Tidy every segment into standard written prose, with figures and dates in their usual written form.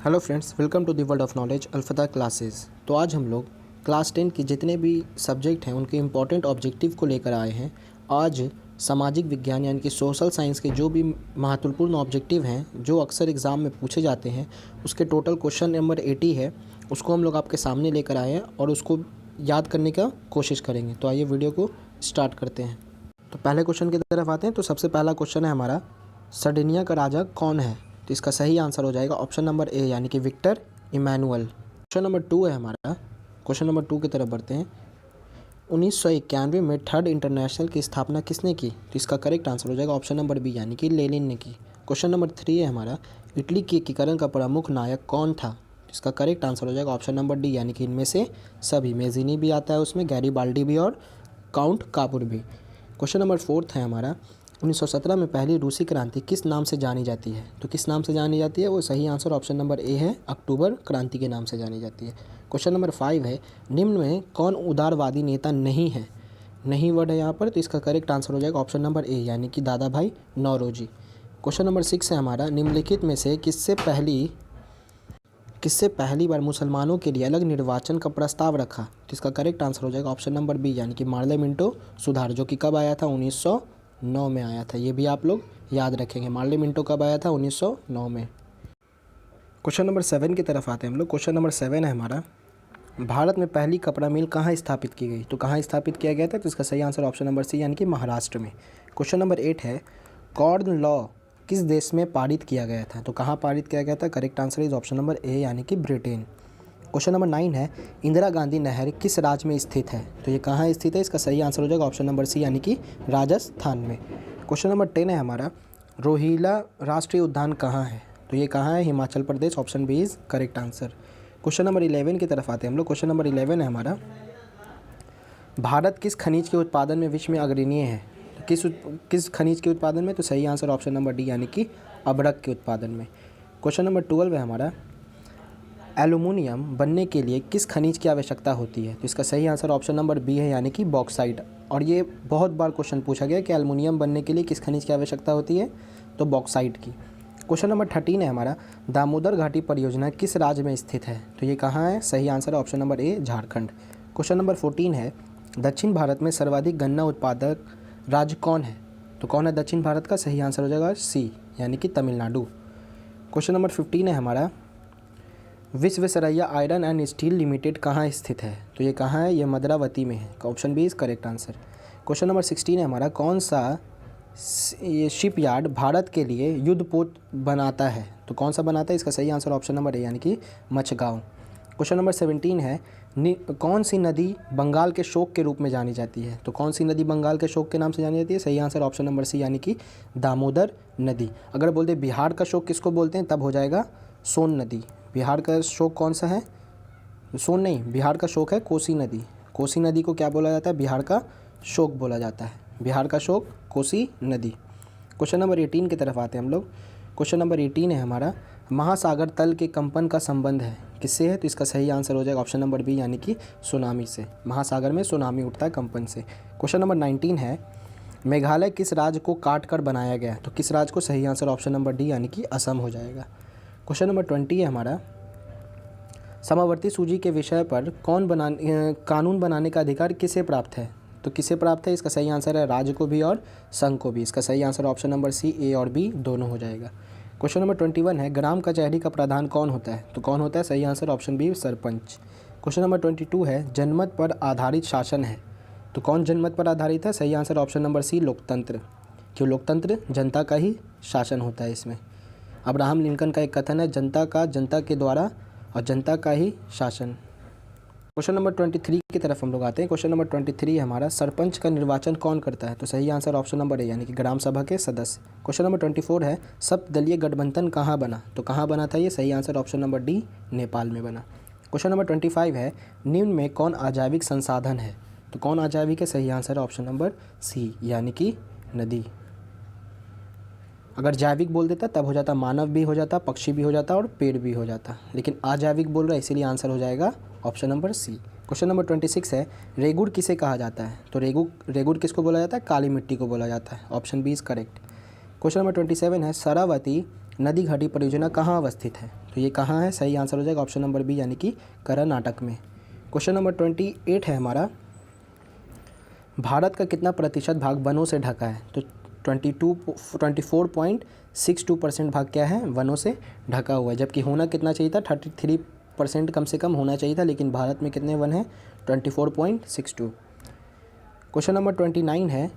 Hello friends, welcome to the world of knowledge अल्फता classes. तो आज हम लोग क्लास 10 की जितने भी सब्जेक्ट हैं उनके इम्पॉर्टेंट ऑब्जेक्टिव को लेकर आए हैं। आज सामाजिक विज्ञान यानी कि सोशल साइंस के जो भी महत्वपूर्ण ऑब्जेक्टिव हैं जो अक्सर एग्ज़ाम में पूछे जाते हैं, उसके टोटल क्वेश्चन नंबर 80 है, उसको हम लोग आपके सामने लेकर आए हैं और उसको याद करने का कोशिश करेंगे। तो आइए वीडियो को स्टार्ट करते हैं। तो पहले क्वेश्चन की तरफ आते हैं। तो सबसे पहला क्वेश्चन है हमारा, सर्डिनिया का राजा कौन है? तो इसका सही आंसर हो जाएगा ऑप्शन नंबर ए यानी कि विक्टर इमैनुअल। क्वेश्चन नंबर 2 है हमारा। क्वेश्चन नंबर 2 की तरफ बढ़ते हैं। 1991 में थर्ड इंटरनेशनल की स्थापना किसने की? तो इसका करेक्ट आंसर हो जाएगा ऑप्शन नंबर बी यानी कि लेनिन ने की। क्वेश्चन नंबर 3 है हमारा, इटली के एकीकरण का प्रमुख नायक कौन था? तो इसका करेक्ट आंसर हो जाएगा ऑप्शन नंबर डी यानी कि इनमें से सभी। मेज़िनी भी आता है उसमें, गैरीबाल्डी भी और काउंट कापुर भी। क्वेश्चन नंबर 4 है हमारा, 1917 में पहली रूसी क्रांति किस नाम से जानी जाती है? तो किस नाम से जानी जाती है? वो सही आंसर ऑप्शन नंबर ए है, अक्टूबर क्रांति के नाम से जानी जाती है। क्वेश्चन नंबर 5 है, निम्न में कौन उदारवादी नेता नहीं है? नहीं वर्ड है यहाँ पर, तो इसका करेक्ट आंसर हो जाएगा ऑप्शन नंबर ए यानी कि दादा भाई नौरोजी। क्वेश्चन नंबर 6 है हमारा, निम्नलिखित में से किससे पहली बार मुसलमानों के लिए अलग निर्वाचन का प्रस्ताव रखा? तो इसका करेक्ट आंसर हो जाएगा ऑप्शन नंबर बी यानी कि मार्ले मिंटो सुधार, जो कि कब आया था? 1909 में आया था। ये भी आप लोग याद रखेंगे, मार्ले मिंटो कब आया था? 1909 में। क्वेश्चन नंबर 7 की तरफ आते हैं हम लोग। क्वेश्चन नंबर 7 है हमारा, भारत में पहली कपड़ा मिल कहाँ स्थापित की गई? तो कहाँ स्थापित किया गया था? तो इसका सही आंसर ऑप्शन नंबर सी यानी कि महाराष्ट्र में। क्वेश्चन नंबर 8 है, कॉर्न लॉ किस देश में पारित किया गया था? तो कहाँ पारित किया गया था? Correct answer is option number A यानी कि ब्रिटेन। क्वेश्चन नंबर 9 है, इंदिरा गांधी नहर किस राज्य में स्थित है? तो ये कहाँ स्थित है? इसका सही आंसर हो जाएगा ऑप्शन नंबर सी यानी कि राजस्थान में। क्वेश्चन नंबर 10 है हमारा, रोहिला राष्ट्रीय उद्यान कहाँ है? तो ये कहाँ है? Himachal Pradesh. Option B is correct answer. Question number 11 की तरफ आते हैं हम लोग। क्वेश्चन नंबर 11 है हमारा, भारत किस खनिज के उत्पादन में विश्व में अग्रणीय है? किस खनिज के उत्पादन में? तो सही आंसर ऑप्शन नंबर डी यानी कि अभ्रक के उत्पादन में। क्वेश्चन नंबर 12 है हमारा, एल्युमिनियम बनने के लिए किस खनिज की आवश्यकता होती है? तो इसका सही आंसर ऑप्शन नंबर बी है यानी कि बॉक्साइट। और ये बहुत बार क्वेश्चन पूछा गया कि एल्युमिनियम बनने के लिए किस खनिज की आवश्यकता होती है? तो बॉक्साइट की। क्वेश्चन नंबर 13 है हमारा, दामोदर घाटी परियोजना किस राज्य में स्थित है? तो ये कहाँ है? सही आंसर है option number A, Jharkhand. Question number 14 है, दक्षिण भारत में सर्वाधिक गन्ना उत्पादक राज्य कौन है? तो कौन है दक्षिण भारत का? सही आंसर हो जाएगा सी यानी कि तमिलनाडु। क्वेश्चन नंबर 15 है हमारा, Visvesvaraya iron and steel limited कहाँ स्थित है? तो ये कहाँ है? ये मद्रावती में है। Option B is correct answer. Question number 16 है हमारा, कौन सा ये शिपयार्ड भारत के लिए युद्धपोत बनाता है? तो कौन सा बनाता है? इसका सही आंसर ऑप्शन नंबर ए यानी कि मचगांव। क्वेश्चन नंबर 17 है, कौन सी नदी बंगाल के शोक के रूप में जानी जाती है? तो कौन सी नदी बंगाल के शोक के नाम से जानी जाती है? सही आंसर ऑप्शन नंबर सी यानी कि दामोदर नदी। अगर बोलते बिहार का शोक किसको बोलते हैं, तब हो जाएगा सोन नदी। बिहार का शोक कौन सा है? सोन नहीं, बिहार का शोक है कोसी नदी। कोसी नदी को क्या बोला जाता है? बिहार का शोक बोला जाता है। बिहार का शोक कोसी नदी। क्वेश्चन नंबर 18 की तरफ आते हैं हम लोग। क्वेश्चन नंबर 18 है हमारा, महासागर तल के कंपन का संबंध है किससे है? तो इसका सही आंसर हो जाएगा ऑप्शन नंबर बी यानी कि सुनामी से। महासागर में सुनामी उठता है कंपन से। क्वेश्चन नंबर 19 है, मेघालय किस राज्य को काट कर बनाया गया? तो किस राज्य को? सही आंसर ऑप्शन नंबर डी यानी कि असम हो जाएगा। क्वेश्चन नंबर 20 है हमारा, समावर्ती सूची के विषय पर कानून बनाने का अधिकार किसे प्राप्त है? तो किसे प्राप्त है? इसका सही आंसर है राज्य को भी और संघ को भी। इसका सही आंसर ऑप्शन नंबर सी, ए और बी दोनों हो जाएगा। क्वेश्चन नंबर 21 है, ग्राम कचहरी का प्रधान कौन होता है? तो कौन होता है? सही answer option B, sarpanch. Question number 22 है, जनमत पर आधारित शासन है। तो कौन जनमत पर आधारित है? सही आंसर ऑप्शन नंबर सी, लोकतंत्र। क्यों लोकतंत्र? जनता का ही शासन होता है इसमें। अब्राहम लिंकन का एक कथन है, जनता के द्वारा और जनता का ही शासन। क्वेश्चन नंबर 23 की तरफ हम लोग आते हैं। क्वेश्चन नंबर 23 है हमारा, सरपंच का निर्वाचन कौन करता है? तो सही आंसर ऑप्शन नंबर ए यानी कि ग्राम सभा के सदस्य। क्वेश्चन नंबर 24 है, सप्तदलीय गठबंधन कहाँ बना? तो कहाँ बना था ये? सही answer option number D, Nepal में बना। क्वेश्चन नंबर 25 है, निम्न में कौन अजैविक संसाधन है? तो कौन अजैविक है? सही आंसर ऑप्शन नंबर सी यानी कि नदी। अगर जैविक बोल देता तब हो जाता मानव भी हो जाता, पक्षी भी हो जाता और पेड़ भी हो जाता, लेकिन अजैविक बोल रहा है इसीलिए आंसर हो जाएगा option number C. Question number 26 है, रेगुड़ किसे कहा जाता है? तो रेगुड़ किसको बोला जाता है? काली मिट्टी को बोला जाता है। Option B is correct. Question number 27 है, शरावती नदी घाटी परियोजना कहाँ अवस्थित है? तो ये कहाँ है? सही आंसर हो जाएगा ऑप्शन नंबर बी यानी कि कर्नाटक में। क्वेश्चन नंबर 28 है हमारा, भारत का कितना प्रतिशत भाग वनों से ढका है? तो 24.62% भाग क्या है? वनों से ढका हुआ है, जबकि होना कितना चाहिए था? 33% कम से कम होना चाहिए था, लेकिन भारत में कितने वन हैं? 24.62। क्वेश्चन नंबर 29 है,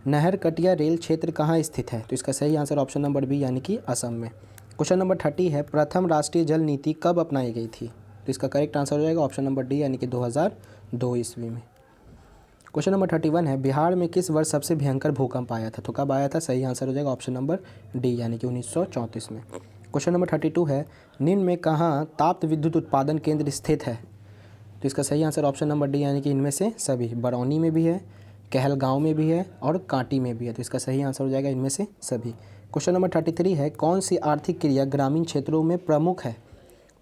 नहर कटिया रेल क्षेत्र कहाँ स्थित है? तो इसका सही आंसर ऑप्शन नंबर बी यानी कि असम में। क्वेश्चन नंबर 30 है, प्रथम राष्ट्रीय जल नीति कब अपनाई गई थी? तो इसका करेक्ट आंसर हो जाएगा ऑप्शन नंबर डी यानी कि 2002 ईस्वी में। क्वेश्चन नंबर 31 है, बिहार में किस वर्ष सबसे भयंकर भूकंप आया था? तो कब आया था? सही आंसर हो जाएगा ऑप्शन नंबर डी यानी कि 1934 में। क्वेश्चन नंबर 32 है, निम्न में कहाँ ताप विद्युत उत्पादन केंद्र स्थित है? तो इसका सही आंसर ऑप्शन नंबर डी यानी कि इनमें से सभी, बरौनी में भी है, कहलगांव में भी है और कांटी में भी है। तो इसका सही आंसर हो जाएगा इनमें से सभी। क्वेश्चन नंबर 33 है, कौन सी आर्थिक क्रिया ग्रामीण क्षेत्रों में प्रमुख है?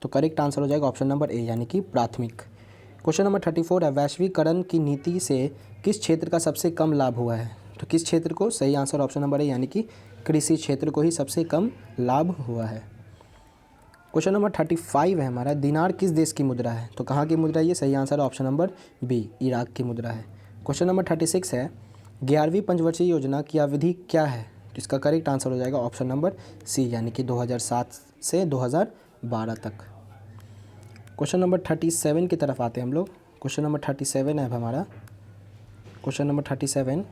तो करेक्ट आंसर हो जाएगा ऑप्शन नंबर ए यानी कि प्राथमिक। क्वेश्चन नंबर 34 है, वैश्वीकरण की नीति से किस क्षेत्र का सबसे कम लाभ हुआ है? तो किस क्षेत्र को? सही आंसर ऑप्शन नंबर ए यानी कि कृषि क्षेत्र को ही सबसे कम लाभ हुआ है। क्वेश्चन नंबर 35 है हमारा, दिनार किस देश की मुद्रा है? तो कहाँ की मुद्रा है ये? सही answer option number B, Iraq की मुद्रा है। क्वेश्चन नंबर 36 है, 11वीं पंचवर्षीय योजना की अवधि क्या है? तो इसका करेक्ट आंसर हो जाएगा ऑप्शन नंबर सी यानी कि 2007 से 2012 तक। क्वेश्चन नंबर 37 की तरफ आते हैं हम लोग। क्वेश्चन नंबर 37 है हमारा, क्वेश्चन नंबर 37,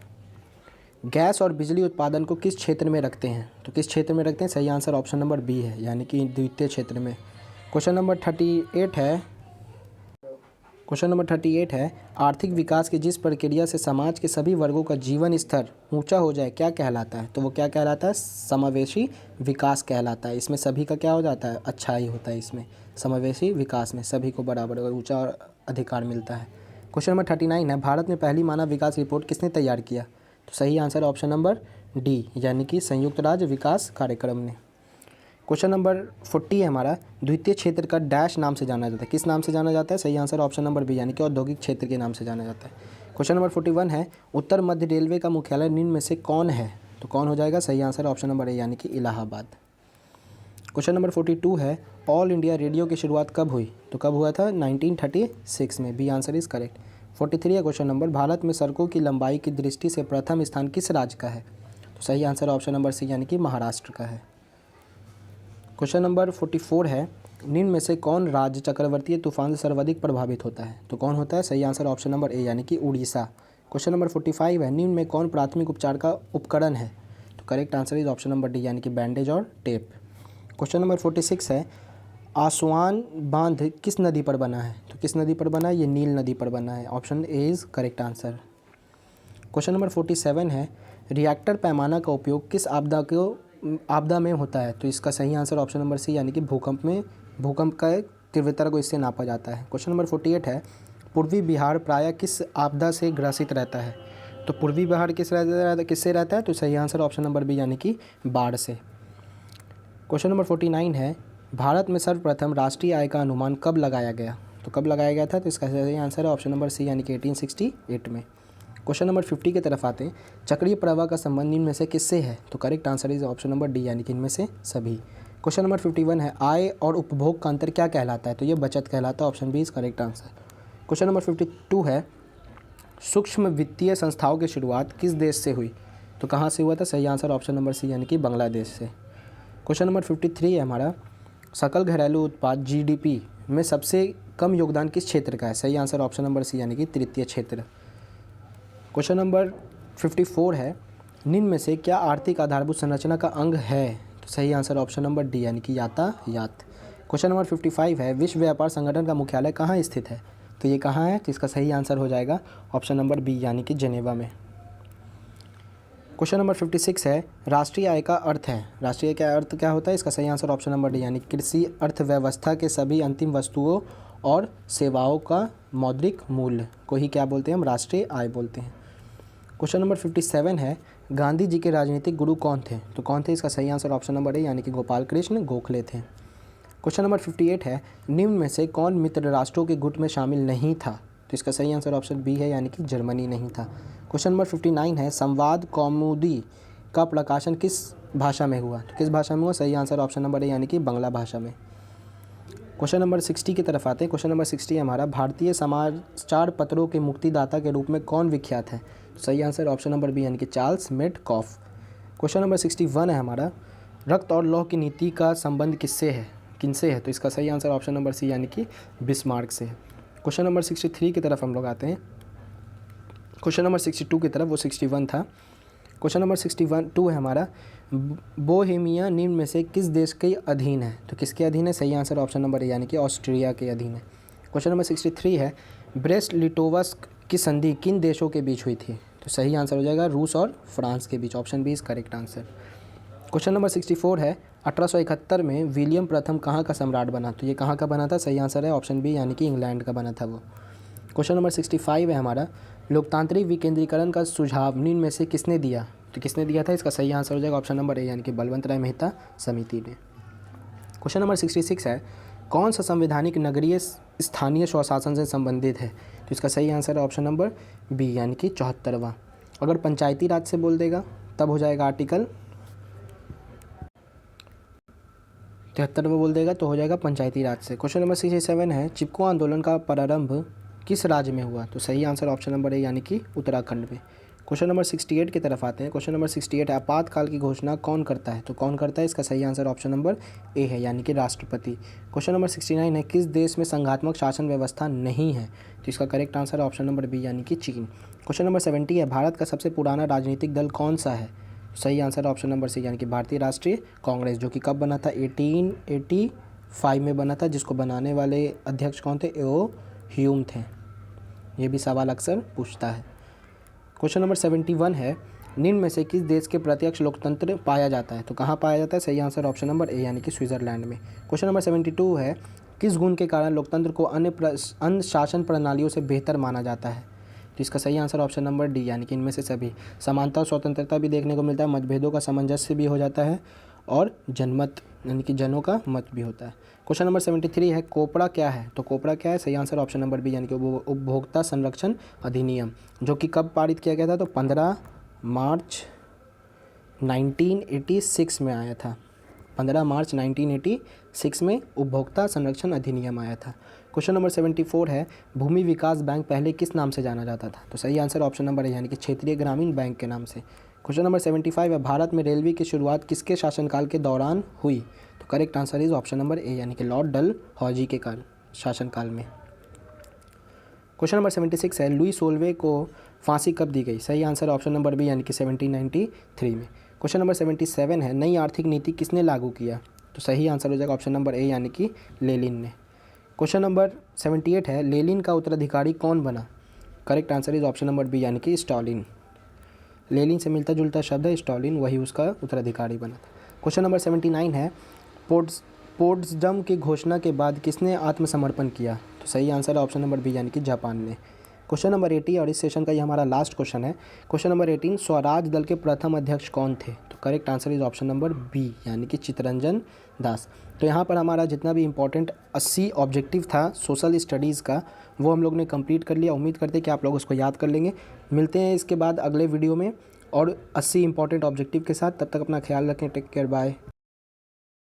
गैस और बिजली उत्पादन को किस क्षेत्र में रखते हैं? तो किस क्षेत्र में रखते हैं? सही आंसर ऑप्शन नंबर बी है यानी कि द्वितीय क्षेत्र में। क्वेश्चन नंबर 38 है, क्वेश्चन नंबर 38 है, आर्थिक विकास की जिस प्रक्रिया से समाज के सभी वर्गों का जीवन स्तर ऊंचा हो जाए क्या कहलाता है? तो वो क्या कहलाता है? समावेशी विकास कहलाता है। इसमें सभी का क्या हो जाता है? अच्छा ही होता है। इसमें समावेशी विकास में सभी को बराबर और ऊंचा अधिकार मिलता है। क्वेश्चन नंबर 39 है, भारत में पहली मानव विकास रिपोर्ट किसने तैयार किया? तो सही आंसर ऑप्शन नंबर डी यानी कि संयुक्त राज्य विकास कार्यक्रम ने। क्वेश्चन नंबर 40 है हमारा, द्वितीय क्षेत्र का डैश नाम से जाना जाता है। किस नाम से जाना जाता है? सही आंसर ऑप्शन नंबर बी यानी कि औद्योगिक क्षेत्र के नाम से जाना जाता है। क्वेश्चन नंबर 41 है, उत्तर मध्य रेलवे का मुख्यालय निम्न में से कौन है? तो कौन हो जाएगा? सही आंसर ऑप्शन नंबर ए यानी कि इलाहाबाद। क्वेश्चन नंबर 42 है, ऑल इंडिया रेडियो की शुरुआत कब हुई? तो कब हुआ था? 1936 में। B answer is correct. 43 है क्वेश्चन नंबर, भारत में सड़कों की लंबाई की दृष्टि से प्रथम स्थान किस राज्य का है? तो सही आंसर ऑप्शन नंबर सी यानी कि महाराष्ट्र का है। क्वेश्चन नंबर 44 है, निम्न में से कौन राज्य चक्रवर्तीय तूफान से सर्वाधिक प्रभावित होता है? तो कौन होता है? सही आंसर ऑप्शन नंबर ए यानी कि उड़ीसा। क्वेश्चन नंबर 45 है, निम्न में कौन प्राथमिक उपचार का उपकरण है? तो correct answer is option number D यानी कि बैंडेज और टेप। क्वेश्चन नंबर 46 है, आसवान बांध किस नदी पर बना है? तो किस नदी पर बना है? ये नील नदी पर बना है। Option A is correct answer. Question number 47 है, रिएक्टर पैमाना का उपयोग किस आपदा में होता है? तो इसका सही आंसर ऑप्शन नंबर सी यानी कि भूकंप का तीव्रता को इससे नापा जाता है। क्वेश्चन नंबर 48 है, पूर्वी बिहार प्रायः किस आपदा से ग्रसित रहता है? तो पूर्वी बिहार किससे रहता है? तो सही आंसर ऑप्शन नंबर बी यानी कि बाढ़ से। क्वेश्चन नंबर 49 है, भारत में सर्वप्रथम राष्ट्रीय आय का अनुमान कब लगाया गया? तो कब लगाया गया था? तो इसका सही आंसर है ऑप्शन नंबर सी यानी कि 1868 में। क्वेश्चन नंबर 50 की तरफ आते हैं, चक्रीय प्रवाह का संबंध इनमें से किससे है? तो correct answer is option number D यानी कि इनमें से सभी। क्वेश्चन नंबर 51 है, आय और उपभोग का अंतर क्या कहलाता है? तो ये बचत कहलाता है। Option B is correct answer. Question number 52 है, सूक्ष्म वित्तीय संस्थाओं की शुरुआत किस देश से हुई? तो कहाँ से हुआ था? सही आंसर ऑप्शन नंबर सी यानी कि बांग्लादेश से। क्वेश्चन नंबर 53 है हमारा, सकल घरेलू उत्पाद जीडीपी में सबसे कम योगदान किस क्षेत्र का है? सही आंसर ऑप्शन नंबर सी यानी कि तृतीय क्षेत्र। क्वेश्चन नंबर 54 है, निम्न में से क्या आर्थिक आधारभूत संरचना का अंग है? तो सही आंसर ऑप्शन नंबर डी यानी कि यातायात। क्वेश्चन नंबर 55 है, विश्व व्यापार संगठन का मुख्यालय कहाँ स्थित है? तो ये कहाँ है? तो इसका सही आंसर हो जाएगा ऑप्शन नंबर बी यानी कि जेनेवा में। क्वेश्चन नंबर 56 है, राष्ट्रीय आय का अर्थ है। राष्ट्रीय का अर्थ क्या होता है? इसका सही आंसर ऑप्शन नंबर डी यानी कृषि अर्थव्यवस्था के सभी अंतिम वस्तुओं और सेवाओं का मौद्रिक मूल्य को ही क्या बोलते हैं? हम राष्ट्रीय आय बोलते हैं। क्वेश्चन नंबर 57 है, गांधी जी के राजनीतिक गुरु कौन थे? तो कौन थे? इसका सही आंसर ऑप्शन नंबर ए यानी कि गोपाल कृष्ण गोखले थे। क्वेश्चन नंबर 58 है, निम्न में से कौन मित्र राष्ट्रों के गुट में शामिल नहीं था? तो इसका सही आंसर ऑप्शन बी है यानी कि जर्मनी नहीं था। क्वेश्चन नंबर 59 है, संवाद कौमुदी का प्रकाशन किस भाषा में हुआ, तो किस भाषा में हुआ? सही आंसर ऑप्शन नंबर ए यानी कि बांग्ला भाषा में। क्वेश्चन नंबर 60 की तरफ आते हैं। क्वेश्चन नंबर 60 है हमारा, भारतीय समाचार पत्रों के मुक्तिदाता के रूप में कौन विख्यात है? तो सही आंसर ऑप्शन नंबर बी यानी कि चार्ल्स मेडकॉफ। क्वेश्चन नंबर 61 है हमारा, रक्त और लौह की नीति का संबंध किनसे है? तो इसका सही आंसर ऑप्शन नंबर सी यानी कि बिस्मार्क से है। क्वेश्चन नंबर 63 की तरफ हम लोग आते हैं। क्वेश्चन नंबर 62 की तरफ, वो 61 था। क्वेश्चन नंबर 62 है हमारा, बोहेमिया निम्न में से किस देश के अधीन है? तो किसके अधीन है? सही आंसर ऑप्शन नंबर ए यानी कि ऑस्ट्रिया के अधीन है। क्वेश्चन नंबर 63 है, ब्रेस्ट लिटोवस्क की संधि किन देशों के बीच हुई थी? तो सही आंसर हो जाएगा रूस और फ्रांस के बीच, option B is correct answer. Question number 64 है, 1871 में विलियम प्रथम कहाँ का सम्राट बना? तो ये कहाँ का बना था? सही आंसर है ऑप्शन बी यानी कि इंग्लैंड का बना था वो। क्वेश्चन नंबर 65 है हमारा, लोकतांत्रिक विकेंद्रीकरण का सुझाव निम्न में से किसने दिया? तो किसने दिया था? इसका सही आंसर हो जाएगा ऑप्शन नंबर ए यानी कि बलवंत राय मेहता समिति ने। क्वेश्चन नंबर 66 है, कौन सा संवैधानिक नगरीय स्थानीय स्वशासन से संबंधित है? तो इसका सही आंसर है ऑप्शन नंबर बी यानी कि 74वां। अगर पंचायती राज से बोल देगा तब हो जाएगा आर्टिकल 73 बोल देगा तो हो जाएगा पंचायती राज से। क्वेश्चन नंबर 67 है, चिपको आंदोलन का प्रारंभ किस राज्य में हुआ? तो सही आंसर ऑप्शन नंबर ए यानी कि उत्तराखंड में। क्वेश्चन नंबर 68 की तरफ आते हैं। क्वेश्चन नंबर 68 है, आपातकाल की घोषणा कौन करता है? तो कौन करता है? इसका सही आंसर ऑप्शन नंबर ए है यानी कि राष्ट्रपति। क्वेश्चन नंबर 69 है, किस देश में संघात्मक शासन व्यवस्था नहीं है? तो इसका correct answer option number B यानी कि चीन। क्वेश्चन नंबर 70 है, भारत का सबसे पुराना राजनीतिक दल कौन सा है? सही आंसर ऑप्शन नंबर सी यानी कि भारतीय राष्ट्रीय कांग्रेस, जो कि कब बना था? 1885 में बना था, जिसको बनाने वाले अध्यक्ष कौन थे? ओ ह्यूम थे। ये भी सवाल अक्सर पूछता है। क्वेश्चन नंबर 71 है, निम्न में से किस देश के प्रत्यक्ष लोकतंत्र पाया जाता है? तो कहाँ पाया जाता है? सही आंसर ऑप्शन नंबर ए यानी कि स्विट्जरलैंड में। क्वेश्चन नंबर 72 है, किस गुण के कारण लोकतंत्र को अन्य शासन प्रणालियों से बेहतर माना जाता है? तो इसका सही आंसर ऑप्शन नंबर डी यानी कि इनमें से सभी। समानता और स्वतंत्रता भी देखने को मिलता है, मतभेदों का सामंजस्य भी हो जाता है और जनमत यानी कि जनों का मत भी होता है। क्वेश्चन नंबर 73 है, कोपड़ा क्या है? तो कोपड़ा क्या है? सही आंसर ऑप्शन नंबर बी यानी कि उपभोक्ता संरक्षण अधिनियम, जो कि कब पारित किया गया था? तो 15 मार्च 1986 में आया था। 15 मार्च 1986 में उपभोक्ता संरक्षण अधिनियम आया था। क्वेश्चन नंबर 74 है, भूमि विकास बैंक पहले किस नाम से जाना जाता था? तो सही आंसर ऑप्शन नंबर है यानी कि क्षेत्रीय ग्रामीण बैंक के नाम से। क्वेश्चन नंबर 75 है, भारत में रेलवे की शुरुआत किसके शासनकाल के दौरान हुई? तो correct answer is option number A यानी कि लॉर्ड डलहौजी के शासनकाल में। क्वेश्चन नंबर 76 है, लुई सोल्वे को फांसी कब दी गई? सही आंसर ऑप्शन नंबर बी यानी कि 1793 में। क्वेश्चन नंबर 77 है, नई आर्थिक नीति किसने लागू किया? तो सही आंसर हो जाएगा ऑप्शन नंबर ए यानी कि लेनिन ने। क्वेश्चन नंबर 78 है, लेनिन का उत्तराधिकारी कौन बना? Correct answer is option number B यानी कि स्टालिन। लेनिन से मिलता जुलता शब्द है स्टालिन, वही उसका उत्तराधिकारी बना था। क्वेश्चन नंबर 79 है, पोट्सडम की घोषणा के बाद किसने आत्मसमर्पण किया? तो सही आंसर है ऑप्शन नंबर बी यानी कि जापान ने। क्वेश्चन नंबर 80 और इस सेशन का ये हमारा लास्ट क्वेश्चन है। क्वेश्चन नंबर 18, स्वराज दल के प्रथम अध्यक्ष कौन थे? तो correct answer is option number B यानी कि चित्तरंजन दास। तो यहाँ पर हमारा जितना भी इंपॉर्टेंट 80 ऑब्जेक्टिव था सोशल स्टडीज़ का, वो हम लोग ने कंप्लीट कर लिया। उम्मीद करते हैं कि आप लोग उसको याद कर लेंगे। मिलते हैं इसके बाद अगले वीडियो में और 80 इंपॉर्टेंट ऑब्जेक्टिव के साथ। तब तक अपना ख्याल रखें। Take care, bye.